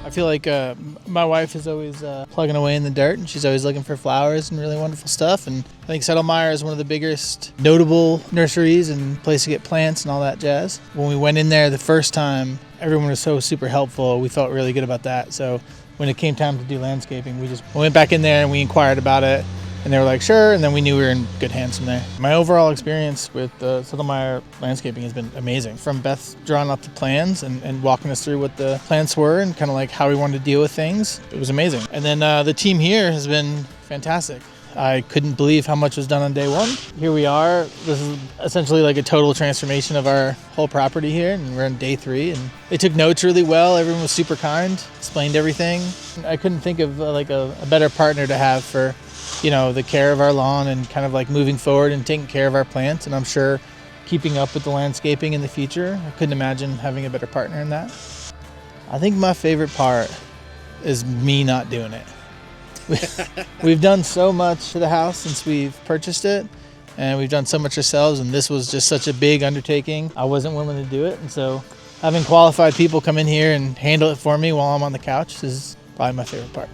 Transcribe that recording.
I feel like my wife is always plugging away in the dirt, and she's always looking for flowers and really wonderful stuff. And I think Settlemyre is one of the biggest notable nurseries and place to get plants and all that jazz. When we went in there the first time, everyone was so super helpful. We felt really good about that. So when it came time to do landscaping, we went back in there and we inquired about it. And they were like, sure, and then we knew we were in good hands from there. My overall experience with Settlemyre landscaping has been amazing. From Beth drawing up the plans and walking us through what the plants were and kind of like how we wanted to deal with things, it was amazing. And then the team here has been fantastic. I couldn't believe how much was done on day one. Here we are. This is essentially like a total transformation of our whole property here, and we're on day 3. And they took notes really well. Everyone was super kind, explained everything. I couldn't think of like a better partner to have for the care of our lawn and kind of like moving forward and taking care of our plants. And I'm sure keeping up with the landscaping in the future, I couldn't imagine having a better partner in that. I think my favorite part is me not doing it. We've done so much to the house since we've purchased it, and we've done so much ourselves, and this was just such a big undertaking. I wasn't willing to do it, and so having qualified people come in here and handle it for me while I'm on the couch is probably my favorite part.